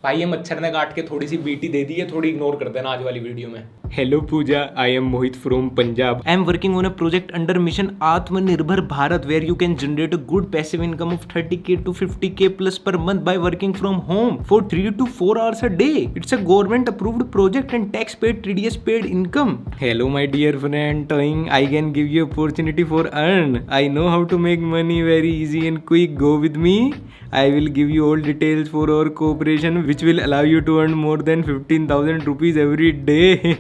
भाई ये मच्छर ने काट के थोड़ी सी बीटी दे दी है, थोड़ी इग्नोर कर देना आज वाली वीडियो में। Hello Pooja, I am Mohit from Punjab. I am working on a project under mission Atmanirbhar Bharat where you can generate a good passive income of 30K to 50K plus per month by working from home for 3 to 4 hours a day. It's a government approved project and tax paid TDS paid income. Hello my dear friend, Toying, I can give you opportunity for earn. I know how to make money very easy and quick. Go with me. I will give you all details for our cooperation which will allow you to earn more than 15,000 rupees every day.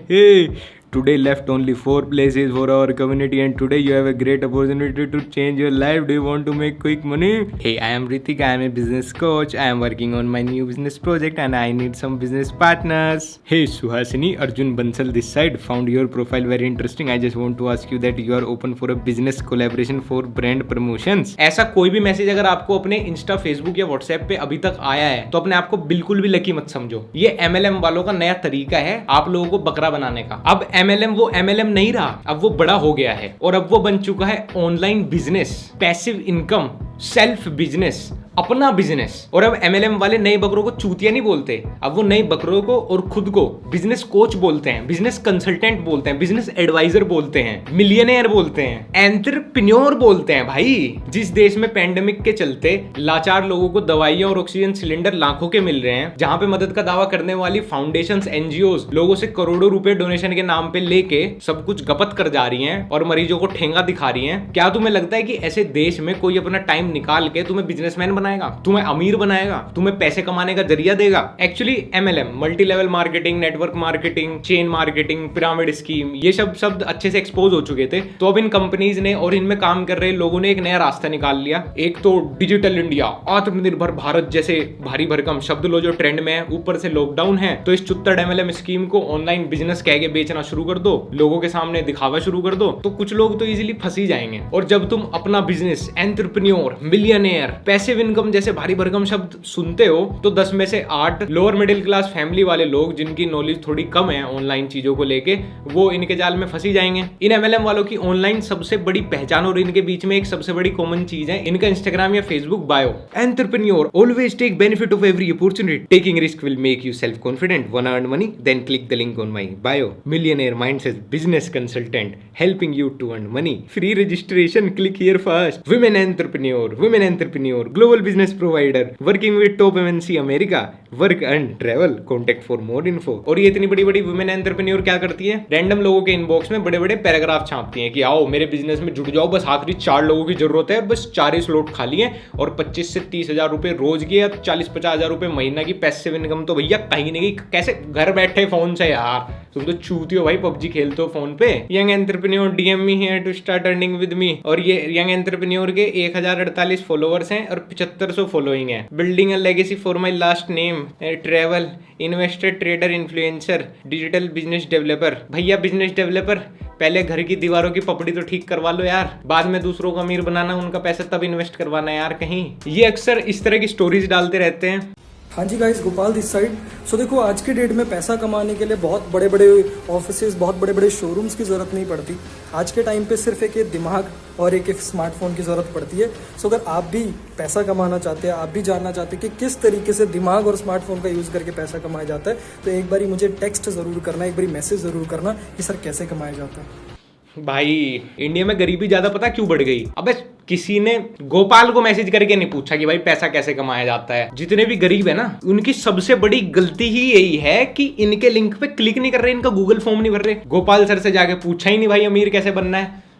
Today left only 4 places for our community and today you have a great opportunity to change your life. Do you want to make quick money? Hey, I am Ritik. I am a business coach. I am working on my new business project and I need some business partners. Hey Suhasini, Arjun Bansal this side. Found your profile very interesting. I just want to ask you that you are open for a business collaboration for brand promotions. ऐसा कोई भी message अगर आपको अपने Insta, Facebook या WhatsApp पे अभी तक आया है तो अपने आप को बिल्कुल भी लकी मत समझो। ये MLM वालों का नया तरीका है आप लोगों को बकरा बनाने का। अब MLM वो MLM नहीं रहा, अब वो बड़ा हो गया है और अब वो बन चुका है online business, passive income, self business, अपना बिजनेस। और अब MLM वाले नए बकरों को चूतिया नहीं बोलते, अब वो नए बकरों को और खुद को बिजनेस कोच बोलते हैं, बिजनेस कंसल्टेंट बोलते हैं, बिजनेस एडवाइजर बोलते हैं, मिलियनेयर बोलते हैं, एंटरप्रेन्योर बोलते हैं। भाई जिस देश में पेंडेमिक के चलते लाचार लोगों को दवाइयां और ऑक्सीजन सिलेंडर लाखों के मिल रहे हैं, जहां पे मदद का दावा करने वाली फाउंडेशंस, NGOs लोगों से करोड़ों रुपए डोनेशन के नाम पे लेके सब कुछ गपत कर जा रही हैं और मरीजों को ठेंगा दिखा रही हैं, क्या तुम्हें लगता है कि ऐसे देश में कोई अपना टाइम निकाल के तुम्हें बिजनेसमैन बनाएगा, तुम्हें अमीर बनाएगा, तुम्हें पैसे कमाने का जरिया देगा? Actually MLM, multi level marketing, network marketing, chain marketing, pyramid scheme, ये सब शब्द अच्छे से एक्सपोज हो चुके थे। तो अब इन कंपनीज ने और इनमें काम कर रहे लोगों ने एक नया रास्ता निकाल लिया। एक तो डिजिटल इंडिया, आत्मनिर्भर भारत जैसे भारी भरकम शब्द लो जो ट्रेंड में है, ऊपर से लॉकडाउन है, तो इस चुत्तर MLM स्कीम को ऑनलाइन बिजनेस कह के बेचना शुरू कर दो, लोगों के सामने दिखावा शुरू कर दो, तो कुछ लोग तो इजीली फंस ही जाएंगे। और जब तुम अपना business, entrepreneur, millionaire, passive income जैसे भारी भरकम शब्द सुनते हो तो 10 में से 8 लोअर मिडिल क्लास फैमिली वाले लोग जिनकी नॉलेज थोड़ी कम है ऑनलाइन चीजों को लेके, वो इनके जाल में फंसी जाएंगे। इन MLM वालों की ऑनलाइन सबसे बड़ी पहचान और इनके बीच में एक सबसे बड़ी कॉमन चीज है इनका इंस्टाग्राम या Facebook bio. Entrepreneur always take benefit of every opportunity, taking risk will make you self confident, wanna earn money then click the link on my bio, millionaire mindset business consultant helping you to earn money, free registration, click here fast, women entrepreneur, global business provider, working with top MNC America, work and travel, contact for more info। और ये इतनी बड़ी बड़ी women entrepreneur क्या करती है, random लोगों के इनबॉक्स में बड़े बड़े पैराग्राफ छापती हैं कि आओ मेरे बिजनेस में जुड़ जाओ, बस आखिरी 4 लोगों की जरूरत है, बस 4 स्लॉट खाली हैं और 25 से 30 हजार रुपए रोज की या 40-50 हजार रुपए महीना की पैसिव इनकम तो भैया कहीं नहीं, कैसे घर बैठे फोन से यार, तुम तो चूती हो भाई, PUBG खेलते हो फोन पे। Young entrepreneur DM me here to start earning with me. और ये यंग एंटरप्रेन्योर के 1048 फॉलोअर्स हैं और 7500 फॉलोइंग है। Building a legacy for my last name, travel, investor, trader, influencer, digital business developer. भैया बिजनेस डेवलपर, पहले घर की दीवारों की पपड़ी तो ठीक करवा लो यार, बाद में दूसरों को अमीर बनाना, उनका पैसा तब इन्वेस्ट करवाना यार कहीं। ये अक्सर इस तरह की स्टोरीज डालते रहते हैं। हाँ जी गाइस, गोपाल दिस साइड। सो देखो आज के डेट में पैसा कमाने के लिए बहुत बड़े बड़े ऑफिसेज, बहुत बड़े बड़े शोरूम्स की ज़रूरत नहीं पड़ती। आज के टाइम पे सिर्फ एक दिमाग और एक स्मार्टफोन की ज़रूरत पड़ती है। सो अगर आप भी पैसा कमाना चाहते हैं, आप भी जानना चाहते हैं कि किस तरीके से दिमाग और स्मार्टफोन का यूज़ करके पैसा कमाया जाता है, तो एक बारी मुझे टेक्स्ट ज़रूर करना, एक बारी मैसेज ज़रूर करना कि सर कैसे कमाया जाता है। भाई इंडिया में गरीबी ज्यादा पता क्यों बढ़ गई? अबे किसी ने गोपाल को मैसेज करके नहीं पूछा कि भाई पैसा कैसे कमाया जाता है। जितने भी गरीब है ना, उनकी सबसे बड़ी गलती ही यही है कि इनके लिंक पे क्लिक नहीं कर रहे, इनका गूगल फॉर्म नहीं भर रहे, गोपाल सर से जाके पूछा ही नहीं भाई अमीर कैसे बनना है।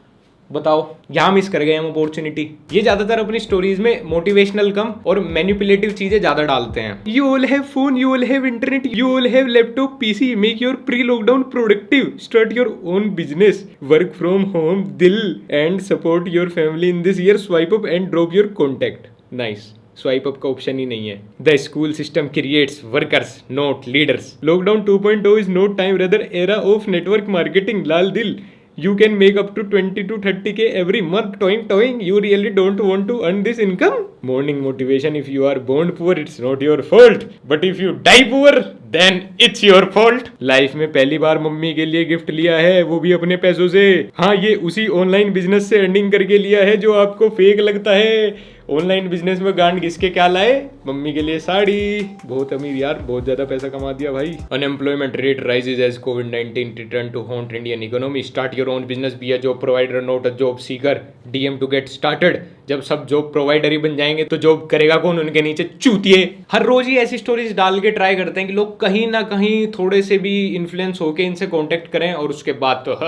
बताओ, यहां मिस कर गए हम अपॉर्चुनिटी। ये ज्यादातर अपनी स्टोरीज में मोटिवेशनल कम और मैनिपुलेटिव चीजें ज्यादा डालते हैं। You all have phone, you all have internet, you all have laptop, PC, make your pre lockdown productive, start your own business, work from home, दिल and support your family in this year, swipe up and drop your contact. Nice, swipe up का option ही नहीं है। The school system creates workers not leaders, lockdown 2.0 is not time rather era of network marketing, लाल दिल। You can make up to 20 to 30K every month toing. You really don't want to earn this income? Morning motivation, if you are born poor, it's not your fault. But if you die poor, then it's your fault. Life में पहली बार mummy के लिए gift लिया है, वो भी अपने पैसों से। हाँ, ये उसी ऑनलाइन बिजनेस से अर्निंग करके लिया है जो आपको फेक लगता है। ऑनलाइन बिजनेस में गांड घिस के क्या लाए? मम्मी के लिए साड़ी। बहुत अमीर यार, बहुत ज्यादा पैसा कमा दिया भाई। अनएम्प्लॉयमेंट रेट राइजेज एज कोविड-19 return to haunt Indian economy. Start your own business, be a job provider not a job seeker. DM to get started. जब सब जॉब प्रोवाइडर ही बन जाएंगे तो जॉब करेगा कौन? उनके नीचे चूतिए। हर रोज ही ऐसी स्टोरीज डाल के ट्राई करते हैं कि लोग कहीं ना कहीं थोड़े से भी इन्फ्लुएंस होके इनसे कांटेक्ट करें और उसके बाद तो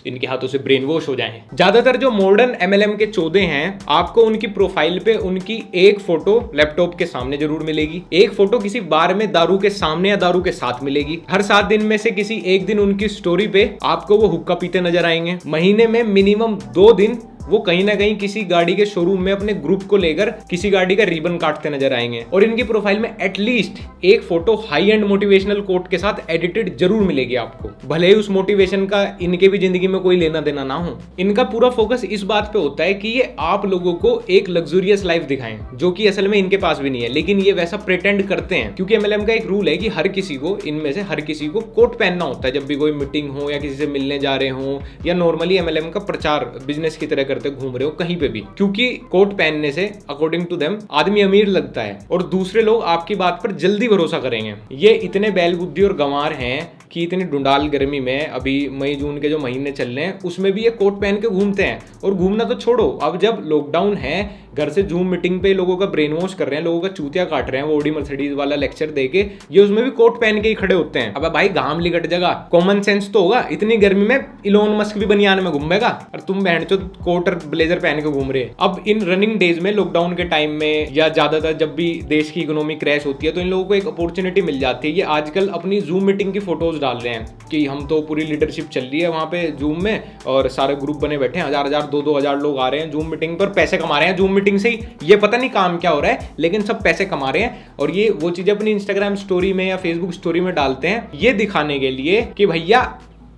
इनके हाथों से ब्रेन वॉश हो जाएं। ज्यादातर जो मॉडर्न एमएलएम के चौधे हैं, आपको उनकी प्रोफाइल पे उनकी एक फोटो लैपटॉप के सामने जरूर मिलेगी, एक फोटो किसी बार में दारू के सामने या दारू के साथ मिलेगी। हर 7 दिन में से किसी एक दिन उनकी स्टोरी पे आपको वो हुक्का पीते नजर आएंगे। महीने में मिनिमम 2 दिन वो कहीं ना कहीं किसी गाड़ी के शोरूम में अपने ग्रुप को लेकर किसी गाड़ी का रिबन काटते नजर आएंगे। और इनकी प्रोफाइल में एटलीस्ट एक photo high and motivational quote के साथ एडिटेड जरूर मिलेगी आपको, भले ही उस मोटिवेशन का इनके भी जिंदगी में कोई लेना देना ना हो। इनका पूरा फोकस इस बात पे होता है कि ये आप लोगों को एक लग्जूरियस लाइफ दिखाएं, जो कि असल में इनके पास भी नहीं है, लेकिन ये वैसा प्रिटेंड करते हैं। क्योंकि एमएलएम का एक रूल है कि हर किसी को, इनमें से हर किसी को कोट पहनना होता है जब भी कोई मीटिंग हो या किसी से मिलने जा रहे हो या नॉर्मली एमएलएम का प्रचार बिजनेस की तरह करते घूम रहे हो कहीं पे भी, क्योंकि कोट पहनने से अकॉर्डिंग टू देम आदमी अमीर लगता है और दूसरे लोग आपकी बात पर जल्दी भरोसा करेंगे। ये इतने बैल बुद्धि और गंवार हैं कि इतनी डुंडाल गर्मी में, अभी मई जून के जो महीने चल रहे हैं उसमें भी ये कोट पहन के घूमते हैं। और घूमना तो छोड़ो, अब जब लॉकडाउन है, घर से जूम मीटिंग पे लोगों का ब्रेन वॉश कर रहे हैं, लोगों का चूतिया काट रहे हैं, वो ओडी मर्सिडीज वाला लेक्चर देके, ये उसमें भी कोट पहन के ही खड़े होते हैं। अब भाई घाम लिकट जगह, कॉमन सेंस तो होगा। इतनी गर्मी में इलोन मस्क भी बनियान में घूमेगा और तुम बहन चो कोट और ब्लेजर पहन के घूम रहे हैं। अब इन रनिंग डेज में, लॉकडाउन के टाइम में या ज्यादातर जब भी देश की इकोनॉमी क्रैश होती है, तो इन लोगों को एक अपॉर्चुनिटी मिल जाती है। ये आजकल अपनी जूम मीटिंग की फोटोज डाल रहे हैं कि हम तो पूरी लीडरशिप चल रही है वहां पे जूम में और सारे ग्रुप बने बैठे हैं, 1000 2,000 लोग आ रहे हैं जूम मीटिंग पर, पैसे कमा रहे हैं जूम मीटिंग से ही। ये पता नहीं काम क्या हो रहा है, लेकिन सब पैसे कमा रहे हैं। और ये वो चीजें अपनी इंस्टाग्राम स्टोरी में या फेसबुक स्टोरी में डालते हैं, ये दिखाने के लिए कि भैया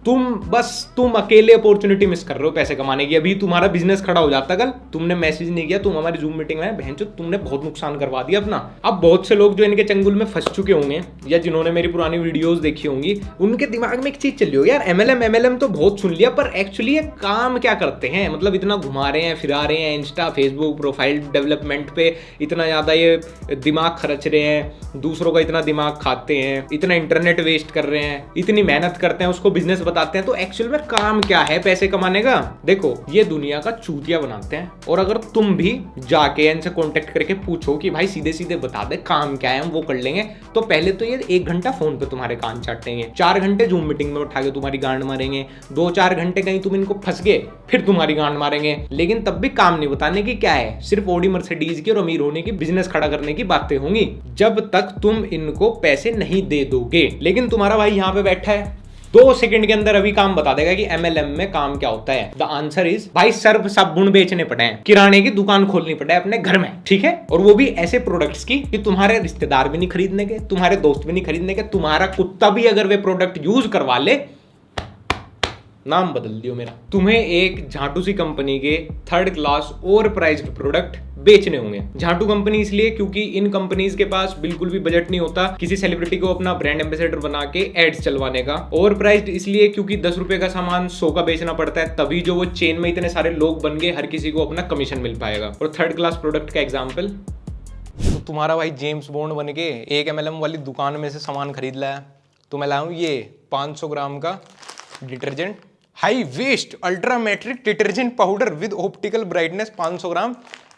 तुम अकेले अपॉर्चुनिटी मिस कर रहे हो पैसे कमाने की। अभी तुम्हारा बिजनेस खड़ा हो जाता, कल तुमने मैसेज नहीं किया, तुम हमारी जूम मीटिंग में बहनचोद, तुमने बहुत नुकसान करवा दिया अपना। अब बहुत से लोग जो इनके चंगुल में फंस चुके होंगे या जिन्होंने मेरी पुरानी वीडियोस देखी होंगी, उनके दिमाग में एक चीज चल रही हो, यार एमएलएम तो बहुत सुन लिया, पर एक्चुअली ये काम क्या करते हैं? मतलब इतना घुमा रहे हैं, फिरा रहे हैं, इंस्टा फेसबुक प्रोफाइल डेवलपमेंट पे इतना ज्यादा ये दिमाग खर्च रहे हैं, दूसरों का इतना दिमाग खाते हैं, इतना इंटरनेट वेस्ट कर रहे हैं, इतनी मेहनत करते हैं, उसको बिजनेस बताते हैं, तो एक्चुअल में काम क्या है पैसे कमाने का? देखो, ये दुनिया का चूतिया बनाते हैं। और अगर तुम भी जाके इनसे कांटेक्ट करके पूछो कि भाई सीधे सीधे बता दे काम क्या है, हम वो कर लेंगे, तो पहले तो ये 1 घंटा फोन पे तुम्हारे कान चाटेंगे, 4 घंटे जूम मीटिंग में उठा के तुम्हारी गांड मारेंगे, 2-4 घंटे कहीं तुम इनको फंस गए फिर तुम्हारी गांड मारेंगे। लेकिन तब भी काम नहीं बताने की क्या है, सिर्फ ओडी मर्सिडीज की और अमीर होने की, बिजनेस खड़ा करने की बातें होंगी, जब तक तुम इनको पैसे नहीं दे दोगे। लेकिन तुम्हारा भाई यहाँ पे बैठा है, 2 सेकंड के अंदर अभी काम बता देगा कि एमएलएम में काम क्या होता है। द आंसर इज, भाई सर्फ साबुन बेचने पड़े हैं, किराने की दुकान खोलनी पड़े अपने घर में, ठीक है? और वो भी ऐसे प्रोडक्ट्स की कि तुम्हारे रिश्तेदार भी नहीं खरीदने के, तुम्हारे दोस्त भी नहीं खरीदने के, तुम्हारा कुत्ता भी अगर वे प्रोडक्ट यूज करवा ले, नाम बदल दियो मेरा। तुम्हें एक झाटू सी कंपनी के 3rd class over priced product बेचने होंगे। झाटू कंपनी इसलिए क्योंकि इन कंपनीज के पास बिल्कुल भी बजट नहीं होता किसी सेलिब्रिटी को अपना ब्रांड एम्बेसडर बना के एड्स चलवाने का। ओवर प्राइस्ड इसलिए क्योंकि 10 रुपए का सामान 100 का बेचना पड़ता है, तभी जो वो चेन में इतने सारे लोग बन गए, हर किसी को अपना कमीशन मिल पाएगा। और 3rd क्लास प्रोडक्ट का एग्जाम्पल, तो तुम्हारा भाई जेम्स बॉन्ड बन के एक एमएलएम वाली दुकान में से सामान खरीद लाया, तो मैं लाऊं ये 500 ग्राम का detergent, high waste ultra matric detergent powder with optical brightness, 500 gram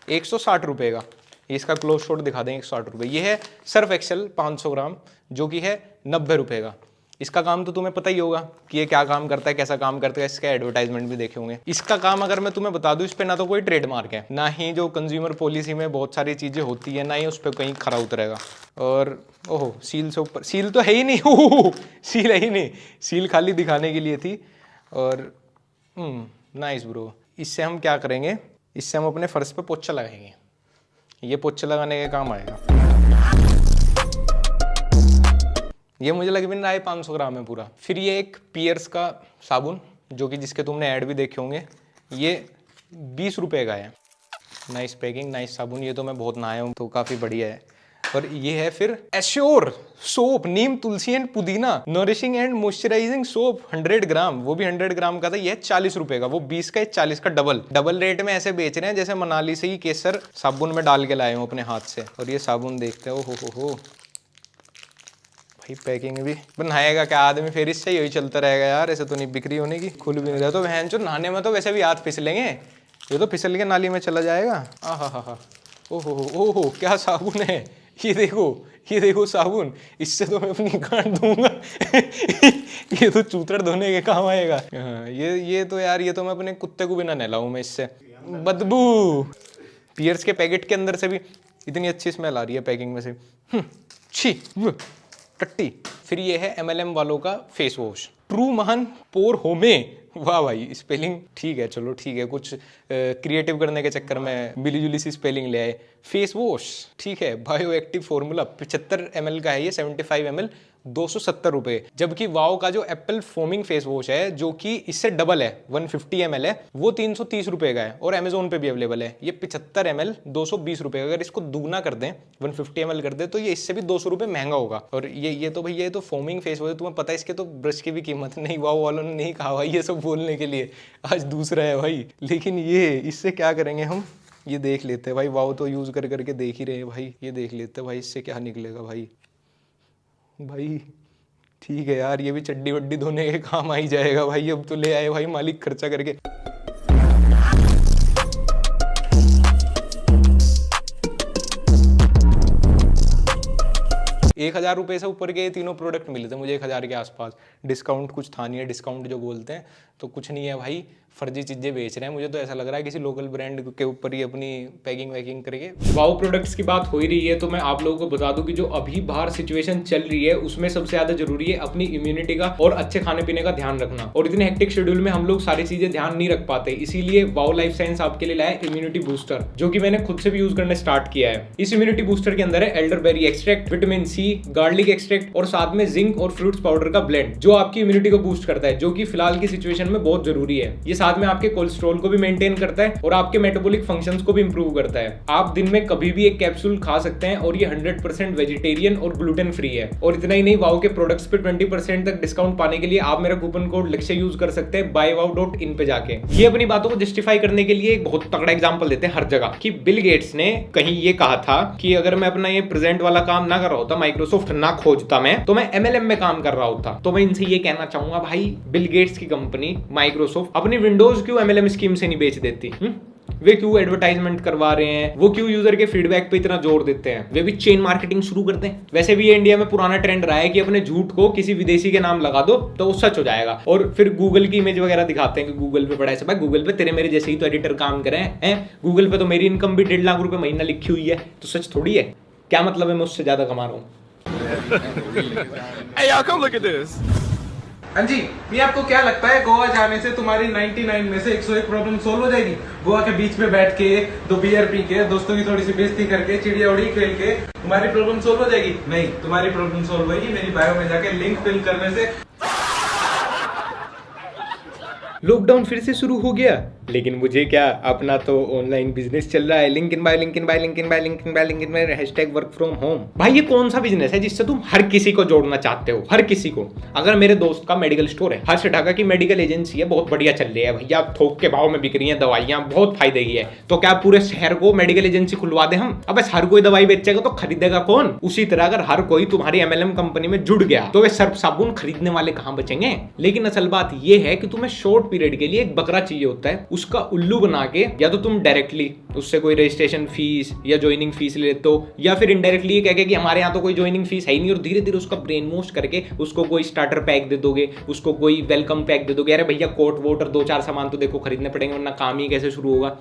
160 रुपए का। इसका क्लोज शॉट दिखा दें, 160 रुपए। ये है सर्फ एक्सेल 500 ग्राम, जो कि है 90 रुपए का। इसका काम तो तुम्हें पता ही होगा कि ये क्या काम करता है, कैसा काम करता है, इसका एडवर्टाइजमेंट भी देखे होंगे। इसका काम अगर मैं तुम्हें बता दूं, इस पे ना तो कोई ट्रेडमार्क है, ना ही जो कंज्यूमर पॉलिसी में बहुत सारी चीजें होती है, ना ही उस पर कहीं खरा उतरेगा। और ओहो, सील से ऊपर, सील तो है ही नहीं, ओहो सील है ही नहीं, सील खाली दिखाने के लिए थी। और नाइस ब्रो, इससे हम क्या करेंगे, इससे हम अपने फर्श पे पोछा लगाएंगे, ये पोछा लगाने के काम आएगा। ये मुझे लग भी नहीं रहा है 500 ग्राम है पूरा। फिर ये एक पियर्स का साबुन, जो कि जिसके तुमने ऐड भी देखे होंगे, ये 20 रुपए का है। नाइस पैकिंग, नाइस साबुन, ये तो मैं बहुत नहाया हूँ तो काफ़ी बढ़िया है। और ये है फिर assure soap, Neem, Tulsi and पुदीना, नरिशिंग एंड मॉइस्चराइजिंग सोप 100 ग्राम, वो भी 100 ग्राम का था। ये 40 रुपए का, वो 20 का 40 का, डबल रेट में ऐसे बेच रहे हैं जैसे मनाली से ही केसर साबुन में डाल के लाए हूँ अपने हाथ से। और ये साबुन देखते हो हो भाई, पैकिंग भी बनाएगा क्या आदमी, फिर इससे यही चलता रहेगा यार, ऐसे तो नहीं बिक्री होने की। खुल भी नहीं रहा तो बहन चो, नहाने में तो वैसे भी हाथ फिसलेंगे, ये तो फिसल के नाली में चला जाएगा। आहा, ओहो क्या साबुन है, ये देखो साबुन, इससे तो मैं अपनी गांठ दूंगा ये तो चूतड़ धोने के काम आएगा। हाँ, ये तो यार, ये तो मैं अपने कुत्ते को भी ना नहलाऊं मैं इससे, बदबू। पियर्स के पैकेट के अंदर से भी इतनी अच्छी स्मेल आ रही है पैकिंग में से, छी टट्टी। फिर ये है MLM वालों का फेस वॉश, ट्रू महान पोर होमे। वाह भाई, स्पेलिंग ठीक है, चलो ठीक है, कुछ क्रिएटिव करने के चक्कर में मिली जुली सी स्पेलिंग ले आए। फेस वॉश ठीक है, बायो एक्टिव फॉर्मूला, 75 ml का है ये, 75 ml 270 रुपए। जबकि वाओ का जो एप्पल फोमिंग फेस वॉश है, जो कि इससे डबल है, 150 ml है, वो 330 रुपए का है और अमेजोन पे भी अवेलेबल है। ये 75 ml 220 रुपए। अगर इसको दुगना कर दें, 150 ml कर दें, तो ये इससे भी 200 रुपए महंगा होगा। और ये तो भैया, ये तो फोमिंग फेस वॉश है, तुम्हें पता है इसके तो ब्रश की भी कीमत नहीं। वाओ वालों ने नहीं कहा भाई ये सब बोलने के लिए, आज दूसरा है भाई। लेकिन ये इससे क्या करेंगे हम, ये देख लेते हैं भाई। वाओ तो यूज करके देख ही रहे हैं भाई, ये देख लेते हैं भाई इससे क्या निकलेगा भाई। ठीक है यार, ये भी चड्डी वड्डी धोने के काम आ ही जाएगा भाई। अब तो ले आए भाई मालिक खर्चा करके। 1000 रुपये से ऊपर के तीनों प्रोडक्ट मिले थे मुझे, 1000 के आसपास। डिस्काउंट कुछ था नहीं है, डिस्काउंट जो बोलते हैं तो कुछ नहीं है भाई, फर्जी चीजें बेच रहे हैं। मुझे तो ऐसा लग रहा है किसी लोकल ब्रांड के ऊपर ही अपनी पैकिंग वैकिंग करके। वाओ प्रोडक्ट्स की बात हो ही रही है तो मैं आप लोगों को बता दूं कि जो अभी बाहर सिचुएशन चल रही है उसमें सबसे ज्यादा जरूरी है अपनी इम्यूनिटी का और अच्छे खाने पीने का ध्यान रखना। और इतने हेक्टिक शेड्यूल में हम लोग सारी चीजें ध्यान नहीं रख पाते, इसीलिए वाओ लाइफ साइंस आपके लिए लाया इम्यूनिटी बूस्टर, जो कि मैंने खुद से भी यूज करना स्टार्ट किया है। इस इम्यूनिटी बूस्टर के अंदर है elderberry extract, vitamin C, garlic extract और साथ में जिंक और फ्रूट्स पाउडर का ब्लेंड, जो आपकी इम्यूनिटी को बूस्ट करता है, जो कि फिलहाल की सिचुएशन में बहुत जरूरी है। ये साथ में आपके कोलेस्ट्रॉल को भी मेंटेन करता है और आपके मेटाबॉलिक फंक्शंस को भी इंप्रूव करता है। आप दिन में कभी भी एक कैप्सूल खा सकते हैं और ये 100% वेजिटेरियन और ग्लूटेन फ्री है। और इतना ही नहीं, वाओ के प्रोडक्ट्स पे 20% तक डिस्काउंट पाने के लिए आप मेरा कूपन कोड लक्ष्य यूज कर सकते हैं buywow.in पे जाके। ये अपनी बातों को जस्टिफाई करने के लिए एक बहुत तगड़ा एग्जांपल देते हैं हर जगह कि बिल गेट्स ने कहीं ये कहा था कि अगर मैं अपना ये प्रेजेंट वाला काम ना कर रहा होता, माइक्रोसॉफ्ट ना खोजता मैं, तो मैं MLM में काम कर रहा होता। तो मैं इनसे ये कहना चाहूंगा भाई, बिल गेट्स की कंपनी माइक्रोसॉफ्ट अपनी विंडोज क्यों MLM स्कीम से नहीं बेच देती? वे क्यों एडवर्टाइजमेंट करवा रहे हैं? वो क्यों यूजर के फीडबैक पे इतना जोर देते हैं? वे भी चेन मार्केटिंग शुरू करते हैं। वैसे भी ये इंडिया में पुराना ट्रेंड रहा है कि अपने झूठ को किसी विदेशी के नाम लगा दो तो वो सच हो जाएगा। और फिर गूगल की इमेज वगैरह दिखाते हैं कि गूगल पे पड़ा है। भाई गूगल पे तेरे मेरे जैसे ही तो एडिटर काम कर रहे हैं। गूगल पे तो मेरी इनकम भी 1.5 लाख रुपए महीना लिखी हुई है, तो सच थोड़ी है। क्या मतलब है मैं उससे ज्यादा कमा रहा हूँ? Hey y'all, come look at this. हाँ जी, ये आपको क्या लगता है गोवा जाने से तुम्हारी 99 में से 101 प्रॉब्लम सोल्व हो जाएगी? गोवा के बीच पे बैठ के 2 बियर पी के दोस्तों की थोड़ी सी बेइज्जती करके चिड़िया उड़ी खेल के तुम्हारी प्रॉब्लम सोल्व हो जाएगी? नहीं, तुम्हारी प्रॉब्लम सोल्व होगी मेरी बायो में जाके लिंक फिल करने से। लॉकडाउन फिर से शुरू हो गया, लेकिन मुझे क्या, अपना तो ऑनलाइन बिजनेस चल रहा है। Link in by #work from home. भाई ये कौन सा बिजनेस है जिससे तुम हर किसी को जोड़ना चाहते हो? हर किसी को। अगर मेरे दोस्त का मेडिकल स्टोर है, हर्ष ढाका की मेडिकल एजेंसी है, बहुत बढ़िया चल रही है भैया, थोक के भाव में बिक रही है दवाइयां, बहुत फायदे की है। तो क्या पूरे शहर को मेडिकल एजेंसी खुलवा दे हम? अब हर कोई दवाई बेचेगा तो खरीदेगा कौन? उसी तरह अगर हर कोई तुम्हारी MLM कंपनी में जुड़ गया तो वे सर्फ साबुन खरीदने वाले कहां बचेंगे? लेकिन असल बात यह है कि तुम्हें शॉर्ट पीरियड के लिए एक बकरा चाहिए होता है, उसका उल्लू बना के या तो तुम डायरेक्टली उससे कोई रजिस्ट्रेशन फीस या ज्वाइनिंग फीस ले लेते हो, या फिर इनडायरेक्टली कह के कि हमारे यहाँ तो कोई ज्वाइनिंग फीस है ही नहीं, और धीरे धीरे उसका ब्रेन वॉश करके उसको कोई स्टार्टर पैक दे दोगे, उसको कोई वेलकम पैक दे दोगे। अरे भैया कोट वोट और 2-4 सामान तो देखो खरीदने पड़ेंगे वरना काम ही कैसे शुरू होगा।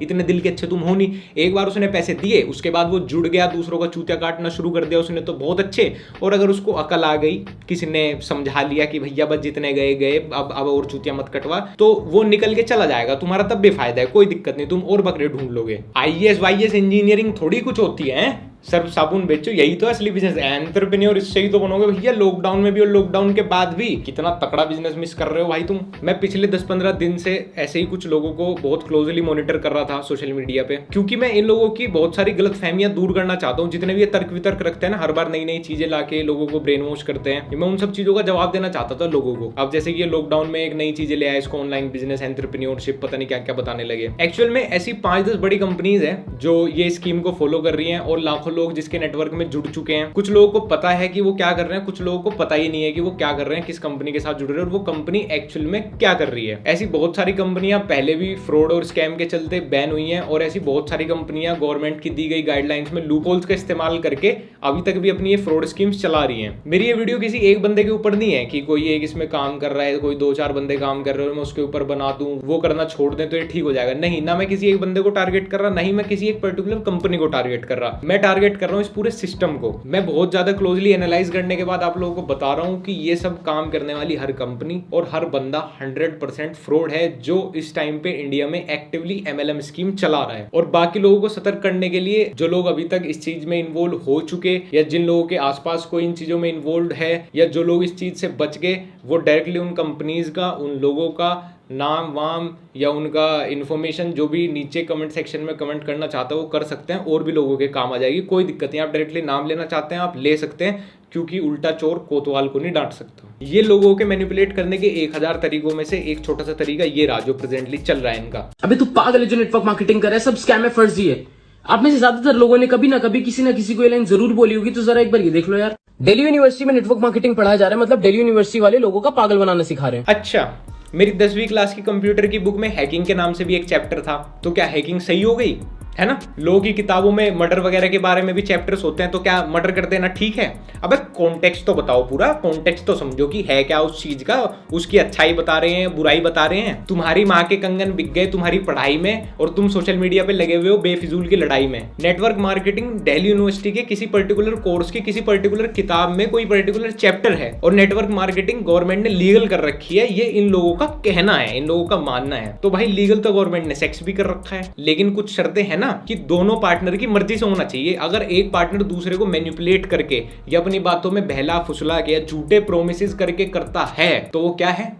इतने दिल के अच्छे तुम हो नहीं। एक बार उसने पैसे दिए, उसके बाद वो जुड़ गया, दूसरों का चूतिया काटना शुरू कर दिया उसने, तो बहुत अच्छे। और अगर उसको अकल आ गई, किसी ने समझा लिया कि भैया बस जितने गए अब और चूतिया मत कटवा, तो वो निकल के चला जाएगा, तुम्हारा तब भी फायदा है, कोई दिक्कत नहीं, तुम और बकरे ढूंढ लोगे। IAS वाईएस इंजीनियरिंग थोड़ी कुछ होती है। सर्फ साबुन बेचो, यही तो असली बिजनेस है। एंटरप्रेन्योर इससे ही तो बनोगे भैया, लॉकडाउन में भी और लॉकडाउन के बाद भी। कितना तकड़ा बिजनेस मिस कर रहे हो भाई तुम। मैं पिछले 10-15 दिन से ऐसे ही कुछ लोगों को बहुत क्लोजली मॉनिटर कर रहा था सोशल मीडिया पे, क्योंकि मैं इन लोगों की बहुत सारी गलतफहमियां दूर करना चाहता हूँ। जितने भी ये तर्क वितर्क रखते हैं ना, हर बार नई नई चीजें लाके लोगों को ब्रेन वॉश करते हैं, मैं उन सब चीजों का जवाब देना चाहता था लोगों को। अब जैसे कि ये लॉकडाउन में एक नई चीजें ले आए, इसको ऑनलाइन बिजनेस, एंटरप्रेन्योरशिप, पता नहीं क्या क्या बताने लगे। एक्चुअल में ऐसी 5-10 बड़ी कंपनीज है जो ये स्कीम को फॉलो कर रही हैं और लाखों लोग जिसके नेटवर्क में जुड़ चुके हैं। कुछ लोगों को पता है कि वो क्या कर रहे हैं, कुछ लोगों को पता ही नहीं है कि वो क्या कर रहे हैं, किस कंपनी के साथ जुड़ रहे हैं और वो कंपनी एक्चुअल में क्या कर रही है। ऐसी बहुत सारी कंपनियां पहले भी फ्रॉड और स्कैम के चलते बैन हुई हैं और ऐसी बहुत सारी कंपनियां गवर्नमेंट की दी गई गाइडलाइंस में लूपहोल्स का इस्तेमाल करके अभी तक भी अपनी ये फ्रॉड स्कीम्स चला रही हैं। मेरी ये वीडियो किसी एक बंदे के ऊपर नहीं है कि कोई एक इसमें काम कर रहा है, कोई 2-4 बंदे काम कर रहे हो, मैं उसके ऊपर बना दूं, वो करना छोड़ दें तो ये ठीक हो जाएगा। नहीं, ना मैं किसी एक बंदे को टारगेट कर रहा, नहीं मैं किसी एक पर्टिकुलर कंपनी को टारगेट कर रहा, मैं टारगेट कर रहा हूँ इस पूरे सिस्टम को। मैं बहुत ज्यादा क्लोजली एनालाइज करने के बाद आप लोगों को बता रहा हूँ कि ये सब काम करने वाली हर कंपनी और हर बंदा 100% फ्रॉड है जो इस टाइम पे इंडिया में एक्टिवली MLM स्कीम चला रहा है। और बाकी लोगों को सतर्क करने के लिए जो लोग अभी तक इस चीज में इन्वॉल्व हो चुके या जिन लोगों के आसपास कोई इन चीजों में इन्वॉल्व है या जो लोग इस चीज से बच गए, वो डायरेक्टली उन कंपनीज का, उन लोगों का नाम वाम या उनका इन्फॉर्मेशन जो भी नीचे कमेंट सेक्शन में कमेंट करना चाहता है वो कर सकते हैं और भी लोगों के काम आ जाएगी। कोई दिक्कत नहीं, आप डायरेक्टली नाम लेना चाहते हैं आप ले सकते हैं, क्योंकि उल्टा चोर कोतवाल को नहीं डांट सकता। ये लोगों के मैनिपुलेट करने के 1000 तरीकों में से एक छोटा सा तरीका ये रहा जो प्रेजेंटली चल रहा है इनका। अबे तू पागल है जो नेटवर्क मार्केटिंग कर रहा है, सब स्कैम है, फर्जी है। आप में से ज्यादातर लोगों ने कभी ना कभी किसी ना किसी को ये लाइन जरूर बोली होगी, तो जरा एक बार ये देख लो यार। दिल्ली यूनिवर्सिटी में नेटवर्क मार्केटिंग पढ़ाया जा रहा है, मतलब दिल्ली यूनिवर्सिटी वाले लोगों का पागल बनाना सिखा रहे हैं। अच्छा, मेरी 10वीं क्लास की कंप्यूटर की बुक में हैकिंग के नाम से भी एक चैप्टर था, तो क्या हैकिंग सही हो गई है ना? लोगों की किताबों में मर्डर वगैरह के बारे में भी चैप्टर्स होते हैं, तो क्या मर्डर कर देना ठीक है? अबे कॉन्टेक्स्ट तो बताओ, पूरा कॉन्टेक्स्ट तो समझो कि है क्या उस चीज का, उसकी अच्छाई बता रहे हैं, बुराई बता रहे हैं। तुम्हारी माँ के कंगन बिक गए तुम्हारी पढ़ाई में और तुम सोशल मीडिया पे लगे हुए हो बेफिजूल की लड़ाई में। नेटवर्क मार्केटिंग दिल्ली यूनिवर्सिटी के किसी पर्टिकुलर कोर्स की किसी पर्टिकुलर किताब में कोई पर्टिकुलर चैप्टर है और नेटवर्क मार्केटिंग गवर्नमेंट ने लीगल कर रखी है, ये इन लोगों का कहना है, इन लोगों का मानना है। तो भाई लीगल तो गवर्नमेंट ने सेक्स भी कर रखा है, लेकिन कुछ शर्तें हैं ना कि दोनों पार्टनर की मर्जी से होना चाहिए। अगर एक पार्टनर दूसरे को मैनिपुलेट करके या अपनी बातों में बहला फुसला के या झूठे प्रोमिसेस करके करता है तो वो क्या है?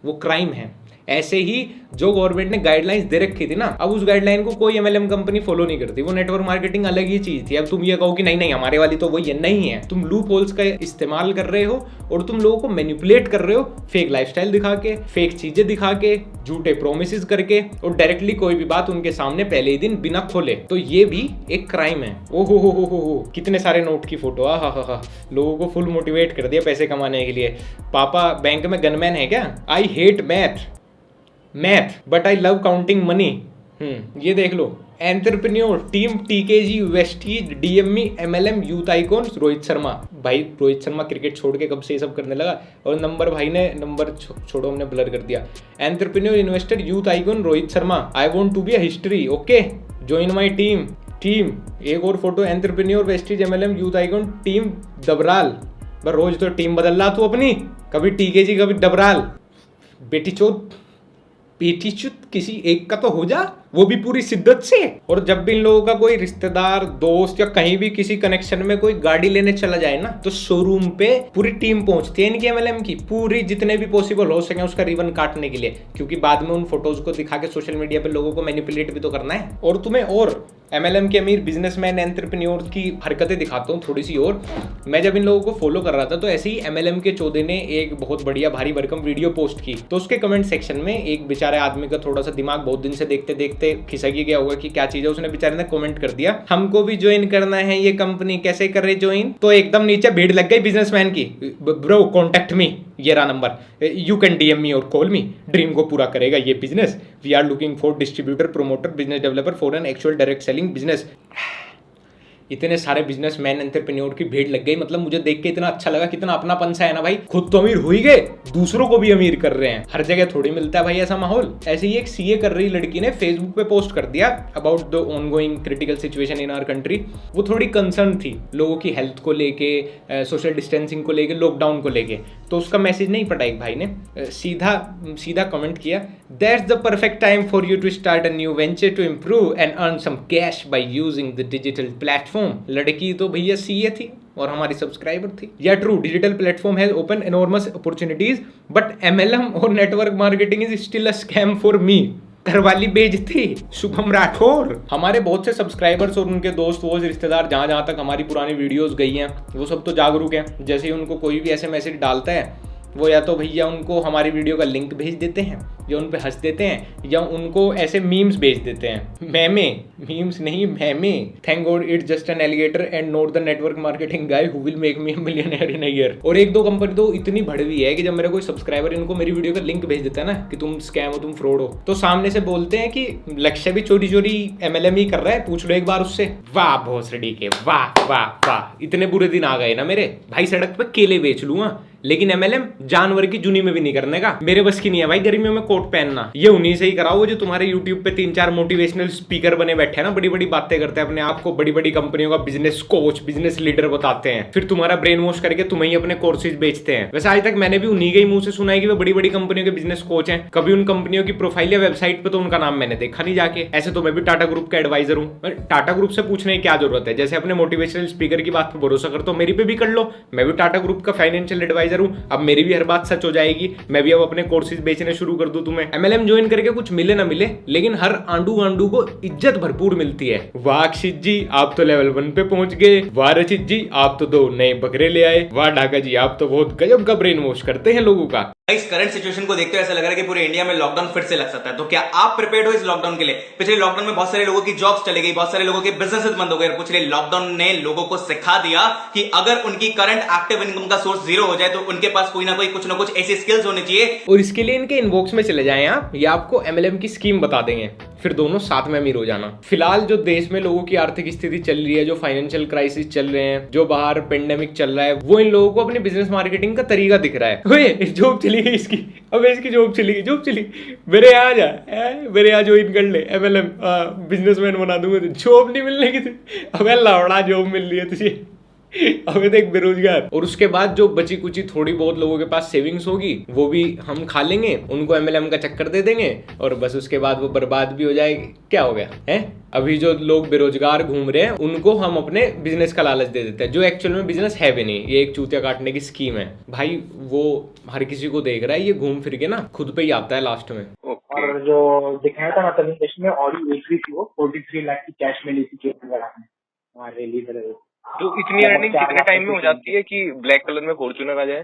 वो क्राइम है। ऐसे ही जो गवर्नमेंट ने गाइडलाइंस दे रखी थी ना, अब उस गाइडलाइन को कोई MLM कंपनी फॉलो नहीं करती। वो नेटवर्क मार्केटिंग अलग ही चीज थी। अब तुम ये कहो कि नहीं नहीं हमारे वाली तो वही है, नहीं है। तुम लूप होल्स का इस्तेमाल कर रहे हो और तुम लोगों को मैनिपुलेट कर रहे हो, फेक लाइफस्टाइल दिखा के, फेक चीजें दिखा के, झूठे प्रोमिसेस करके और डायरेक्टली कोई भी बात उनके सामने पहले ही दिन बिना खोले। तो ये भी एक क्राइम है। ओहो हो कितने सारे नोट की फोटो, हा लोगों को फुल मोटिवेट कर दिया पैसे कमाने के लिए। पापा बैंक में गनमैन है क्या? I hate math but I love counting money. ये देख लो, entrepreneur team TKG Vestige DME MLM youth icon Rohit Sharma. भाई रोहित शर्मा क्रिकेट छोड़ के कब से ये सब करने लगा? और नंबर भाई ने नंबर छोड़ो, हमने ब्लर कर दिया। Entrepreneur investor youth icon Rohit Sharma, I want to be a history, okay join my team. एक और photo, entrepreneur Vestige MLM youth icon team Dabral. रोज तो टीम बदल रहा तू अपनी, कभी TKG कभी डबराल। बेटी चोद किसी एक का तो हो जा, वो भी पूरी शिद्दत से। और जब भी इन लोगों का कोई रिश्तेदार, दोस्त या कहीं भी किसी कनेक्शन में कोई गाड़ी लेने चला जाए ना, तो शोरूम पे पूरी टीम पहुंचती है इनकी MLM की, पूरी जितने भी पॉसिबल हो सके उसका रिबन काटने के लिए, क्योंकि बाद में उन फोटोज को दिखा के सोशल मीडिया पे लोगों को मैनिपुलेट भी तो करना है। और तुम्हें और MLM के अमीर बिजनेसमैन एंटरप्रेन्योर की हरकतें दिखाता हूँ थोड़ी सी और। मैं जब इन लोगों को फॉलो कर रहा था तो ऐसे ही MLM के चौधे ने एक बहुत बढ़िया भारी भरकम वीडियो पोस्ट की, तो उसके कमेंट सेक्शन में एक बेचारे आदमी का थोड़ा सा दिमाग बहुत दिन से देखते देखते खिसक गया होगा कि क्या चीज है। उसने बेचारे ने कमेंट कर दिया, हमको भी ज्वाइन करना है ये कंपनी, कैसे कर रहे ज्वाइन? तो एकदम नीचे भीड़ लग गई बिजनेसमैन की, ब्रो कॉन्टेक्ट मी, ये रहा number, you can DM me और कॉल मी, ड्रीम को पूरा करेगा ये business, we are looking for distributor, promoter, business developer for an actual direct selling business. इतने सारे बिजनेसमैन एंटरप्रेन्योर की भीड़ लग गई। मतलब मुझे देख के इतना अच्छा लगा, कितना अपनापन सा है ना भाई। खुद तो अमीर हो ही गए, दूसरों को भी अमीर कर रहे हैं। हर जगह थोड़ी मिलता है भाई ऐसा माहौल। ऐसे ही एक CA कर रही लड़की ने फेसबुक पे पोस्ट कर दिया about the ongoing critical situation in our country. वो थोड़ी कंसर्न थी लोगों की हेल्थ को लेके, सोशल डिस्टेंसिंग को लेके, लॉकडाउन को लेके। तो उसका मैसेज नहीं पढ़ा एक भाई ने, सीधा कमेंट किया, That's the perfect time for you to start a new venture to improve and earn some cash by using the digital platform. लड़की तो भैया सीए थी और हमारी सब्सक्राइबर थी. Yeah true, digital platform has open enormous opportunities, but MLM और network marketing is still a scam for me. करवाली बेचती शुभम राठौर. हमारे बहुत से सब्सक्राइबर्स और उनके दोस्त वो रिश्तेदार जहाँ जहाँ तक हमारी पुरानी वीडियोस गई हैं वो सब तो जागरूक हैं. जैसे ही उनको कोई भी ऐसे मैसेज डालता है वो या तो भैया उनको हमारी वीडियो का लिंक भेज देते हैं या उन पे हंस देते हैं या उनको ऐसे मीम्स भेज देते हैं. मैमे मीम्स नहीं, ma'am. Thank God it's just an alligator and not the network marketing guy who will make me millionaire in a year. और एक दो कंपनी तो इतनी भड़वी है कि जब मेरा कोई सब्सक्राइबर इनको मेरी वीडियो का लिंक भेज देता है ना कि तुम स्कैम हो, तुम फ्रॉड हो, तो सामने से बोलते हैं कि लक्ष्य भी चोरी चोरी MLM ही कर रहा है, पूछ लो एक बार उससे. वाह भोसड़ी के, वाह वाह वाह. इतने बुरे दिन आ गए ना मेरे भाई. सड़क पे केले बेच लूंगा लेकिन MLM जानवर की जुनी में भी नहीं करने का. मेरे बस की नहीं है भाई गर्मियों में कोट पहनना. ये उन्हीं से ही कराओ वो जो तुम्हारे YouTube पे 3-4 मोटिवेशनल स्पीकर बने बैठे हैं ना, बड़ी बड़ी बातें करते हैं, अपने आप को बड़ी बड़ी कंपनियों का बिजनेस कोच, बिजनेस लीडर बताते हैं, फिर तुम्हारा ब्रेन वॉश करके तुम्हें ही अपने कोर्सेज बेचते हैं. वैसे आज तक मैंने भी उन्हीं के ही मुंह से सुना है कि वो बड़ी बड़ी कंपनियों के बिजनेस कोच हैं. कभी उन कंपनियों की प्रोफाइल या वेबसाइट पे तो उनका नाम मैंने देखा नहीं जाके. ऐसे तो मैं भी टाटा ग्रुप का एडवाइजर हूँ. टाटा ग्रुप से पूछने की क्या जरूरत है. जैसे अपने मोटिवेशनल स्पीकर की बात पर भरोसा करते हो, मेरी पे भी कर लो. मैं भी टाटा ग्रुप का फाइनेंशियल एडवाइजर हूँ. अब मेरी हर बात सच हो जाएगी. मैं भी अब अपने कोर्सेज बेचने शुरू कर दूं. तुम्हें MLM ज्वाइन करके कुछ मिले ना मिले लेकिन हर आंडू आंडू को इज्जत भरपूर मिलती है. वाह अक्षित जी आप तो लेवल 1 पे पहुंच गए. वाह रचित जी आप तो 2 नए बकरे ले आए. वाह ढाका जी आप तो बहुत गजब का ब्रेन वॉश करते हैं लोगों का. इस करंट सिचुएशन को देखते हुए ऐसा लग रहा है कि पूरे इंडिया में लॉकडाउन फिर से लग सकता है. तो क्या आप प्रिपेयर्ड हो इस लॉकडाउन के लिए? पिछले लॉकडाउन में बहुत सारे लोगों की जॉब्स चली गई, बहुत सारे लोगों के बिजनेसेस बंद हो गए. पिछले लॉकडाउन ने लोगों को सिखा दिया कि अगर उनकी करंट एक्टिव इनकम का सोर्स 0 हो जाए तो उनके पास कोई ना कोई कुछ ना कुछ ऐसी स्किल्स होनी चाहिए. और इसके लिए इनके इनबॉक्स में चले जाएं आप, ये आपको MLM की स्कीम बता देंगे, फिर दोनों साथ में अमीर हो जाना. फिलहाल जो देश में लोगों की आर्थिक स्थिति चल रही है, जो फाइनेंशियल क्राइसिस चल रहे हैं, जो बाहर पेंडेमिक चल रहा है, वो इन लोगों को अपनी बिजनेस मार्केटिंग का तरीका दिख रहा है. ओए जॉब चली गई इसकी, अबे इसकी जॉब चली गई, जॉब चली, मेरे यहाँ जा, मेरे यहाँ ज्वाइन कर ले MLM, बिजनेसमैन बना दूंगा. जॉब नहीं मिलने की, अबे लौड़ा जॉब मिल रही है तुझे. अबे देख बेरोजगार. और उसके बाद जो बची कुची थोड़ी बहुत लोगों के पास सेविंग्स होगी वो भी हम खा लेंगे, उनको MLM का चक्कर दे देंगे और बस उसके बाद वो बर्बाद भी हो जाएगी. क्या हो गया है? अभी जो लोग बेरोजगार घूम रहे हैं उनको हम अपने बिजनेस का लालच दे देते हैं जो एक्चुअल में बिजनेस है भी नहीं. ये एक चूतिया काटने की स्कीम है भाई. वो हर किसी को देख रहा है, ये घूम फिर के ना खुद पे ही आता है लास्ट में. और जो दिखाया था ना प्रेजेंटेशन में ऑडी एक थी वो 43 लाख की कैश में ली थी केस वगैरह में हमारे रिलीज. तो इतनी अर्निंग कितने टाइम में हो जाती है कि ब्लैक कलर में फॉर्च्यूनर आ जाए?